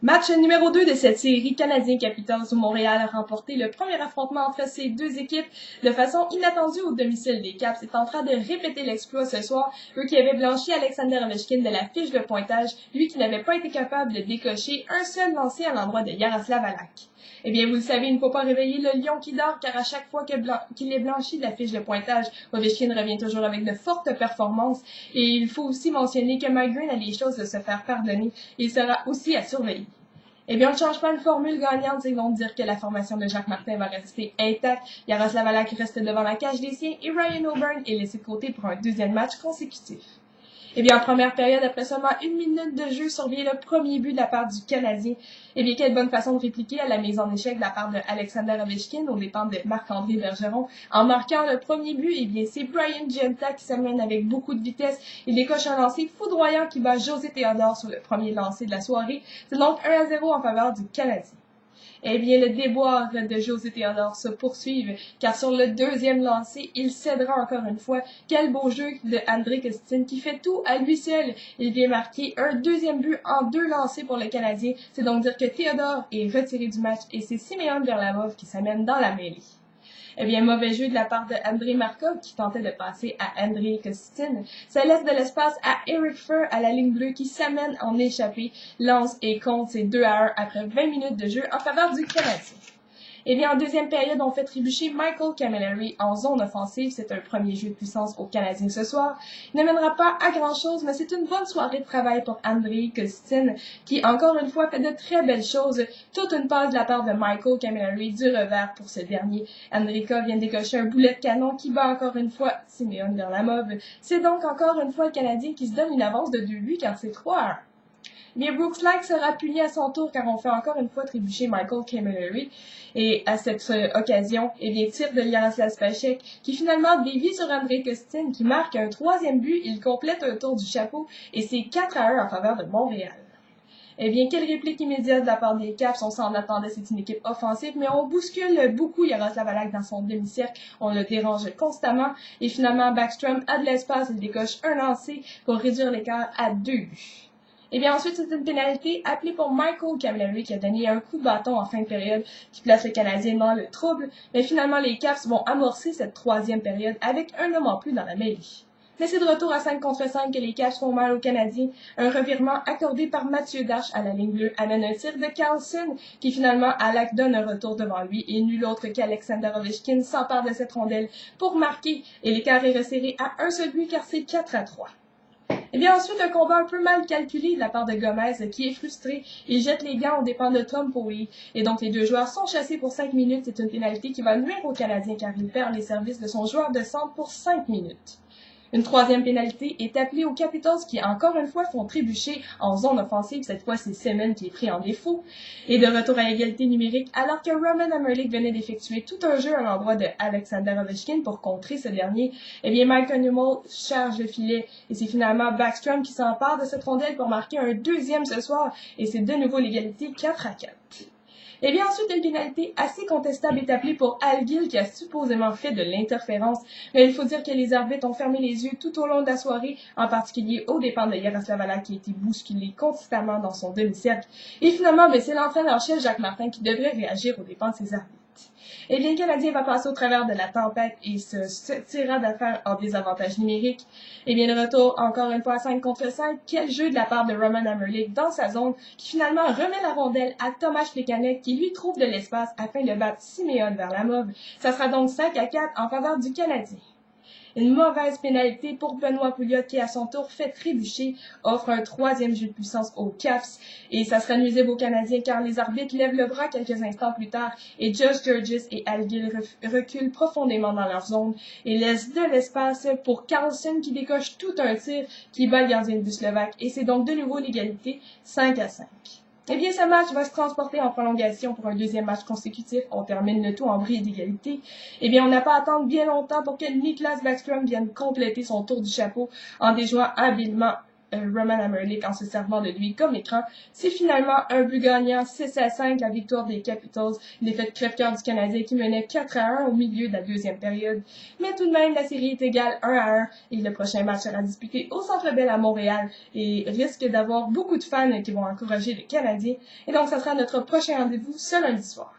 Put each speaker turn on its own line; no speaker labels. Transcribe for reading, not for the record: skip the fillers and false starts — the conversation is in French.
Match numéro 2 de cette série Canadien Capitals où Montréal a remporté le premier affrontement entre ces deux équipes de façon inattendue au domicile des Caps est en train de répéter l'exploit ce soir, eux qui avaient blanchi Alexander Ovechkin de la fiche de pointage, lui qui n'avait pas été capable de décocher un seul lancé à l'endroit de Yaroslav Halak. Eh bien, vous le savez, il ne faut pas réveiller le lion qui dort, car à chaque fois qu'il est blanchi de la fiche de pointage, Ovechkin revient toujours avec de fortes performances. Et il faut aussi mentionner que Mike Green a les choses de se faire pardonner. Il sera aussi à surveiller. Eh bien, on ne change pas une formule gagnante, c'est donc dire que la formation de Jacques Martin va rester intacte. Yaroslav Halak reste devant la cage des siens et Ryan O'Byrne est laissé de côté pour un deuxième match consécutif. Eh bien, en première période, après seulement 1 minute de jeu, survient le premier but de la part du Canadien. Eh bien, quelle bonne façon de répliquer à la mise en échec de la part de Alexander Ovechkin aux dépens de Marc-André Bergeron. En marquant le premier but, eh bien, c'est Brian Genta qui s'amène avec beaucoup de vitesse. Il décoche un lancer foudroyant qui bat José Théodore sur le premier lancer de la soirée. C'est donc 1-0 en faveur du Canadien. Eh bien, le déboire de José Théodore se poursuit, car sur le deuxième lancer, il cédera encore une fois. Quel beau jeu de André Kostin qui fait tout à lui seul. Il vient marquer un deuxième but en 2 lancers pour le Canadien. C'est donc dire que Théodore est retiré du match et c'est Simeon Varlamov qui s'amène dans la mêlée. Eh bien, mauvais jeu de la part de Andrei Markov qui tentait de passer à Andrei Kostin. Ça laisse de l'espace à Eric Furr à la ligne bleue qui s'amène en échappée, lance et compte ses 2-1 après 20 minutes de jeu en faveur du Canadien. Eh bien, en deuxième période, on fait trébucher Michael Camilleri en zone offensive. C'est un premier jeu de puissance aux Canadiens ce soir. Il ne mènera pas à grand-chose, mais c'est une bonne soirée de travail pour Andrei Kostin, qui, encore une fois, fait de très belles choses. Toute une passe de la part de Michael Camilleri du revers pour ce dernier. Andrika vient décocher un boulet de canon qui bat encore une fois Simeon Varlamov. C'est donc encore une fois le Canadien qui se donne une avance de 2 buts car c'est 3-1. Bien, Brooks Lack sera puni à son tour car on fait encore une fois trébucher Michael Camilleri. Et à cette occasion, eh bien, tir de Yaroslav Spacek qui finalement dévie sur Andrei Kostin qui marque un 3e but. Il complète un tour du chapeau et c'est 4-1 en faveur de Montréal. Eh bien, quelle réplique immédiate de la part des Caps, on s'en attendait, c'est une équipe offensive, mais on bouscule beaucoup Yaroslav Halak dans son demi-cercle, on le dérange constamment, et finalement, Backstrom a de l'espace, il décoche un lancer pour réduire l'écart à 2 buts. Et bien ensuite, c'est une pénalité appelée pour Michael Camilleri qui a donné un coup de bâton en fin de période qui place le Canadien dans le trouble. Mais finalement, les Caps vont amorcer cette 3e période avec un homme en plus dans la mêlée. Mais c'est de retour à 5 contre 5 que les Caps font mal aux Canadiens. Un revirement accordé par Mathieu Darche à la ligne bleue amène un tir de Carlson qui finalement Halak donne un retour devant lui et nul autre qu'Alexander Ovechkin s'empare de cette rondelle pour marquer et l'écart est resserré à un seul but car c'est 4-3. Et bien ensuite, un combat un peu mal calculé de la part de Gomez qui est frustré. Il jette les gants aux dépens de Tom Pooley. Et donc les deux joueurs sont chassés pour 5 minutes. C'est une pénalité qui va nuire au Canadien car il perd les services de son joueur de centre pour 5 minutes. Une 3e pénalité est appelée aux Capitals qui, encore une fois, font trébucher en zone offensive. Cette fois, c'est Semen qui est pris en défaut. Et de retour à égalité numérique, alors que Roman Hamrlik venait d'effectuer tout un jeu à l'endroit de Alexander Ovechkin pour contrer ce dernier, eh bien, Mike Hummel charge le filet. Et c'est finalement Backstrom qui s'empare de cette rondelle pour marquer un 2e ce soir. Et c'est de nouveau l'égalité 4-4. Et bien ensuite, une pénalité assez contestable est appelée pour Al Gill qui a supposément fait de l'interférence. Mais il faut dire que les arbitres ont fermé les yeux tout au long de la soirée, en particulier aux dépens de Yaroslav Halak qui a été bousculé constamment dans son demi-cercle. Et finalement, c'est l'entraîneur-chef Jacques Martin qui devrait réagir aux dépens de ses arbitres. Eh bien, le Canadien va passer au travers de la tempête et se tirera d'affaire en désavantage numérique. Eh bien, le retour, encore une fois, à 5 contre 5. Quel jeu de la part de Roman Hamrlik dans sa zone qui finalement remet la rondelle à Tomáš Plekanec qui lui trouve de l'espace afin de battre Simeon Varlamov. Ça sera donc 5-4 en faveur du Canadien. Une mauvaise pénalité pour Benoît Pouliot qui, à son tour, fait trébucher, offre un 3e jeu de puissance aux Caps. Et ça sera nuisible aux Canadiens car les arbitres lèvent le bras quelques instants plus tard et Josh Gorges et Al Gill reculent profondément dans leur zone et laissent de l'espace pour Carlson qui décoche tout un tir qui bat le gardien du Slovaque. Et c'est donc de nouveau l'égalité 5-5. Eh bien, ce match va se transporter en prolongation pour un 2e match consécutif. On termine le tout en bris d'égalité. Eh bien, on n'a pas à attendre bien longtemps pour que Niklas Backstrom vienne compléter son tour du chapeau en déjouant habilement Roman Hamrlik en se servant de lui comme écran. C'est finalement un but gagnant 6-5, la victoire des Capitals. Une défaite crève-cœur du Canadien qui menait 4-1 au milieu de la deuxième période. Mais tout de même, la série est égale 1-1 et le prochain match sera disputé au Centre Bell à Montréal et risque d'avoir beaucoup de fans qui vont encourager le Canadien. Et donc, ça sera notre prochain rendez-vous ce lundi soir.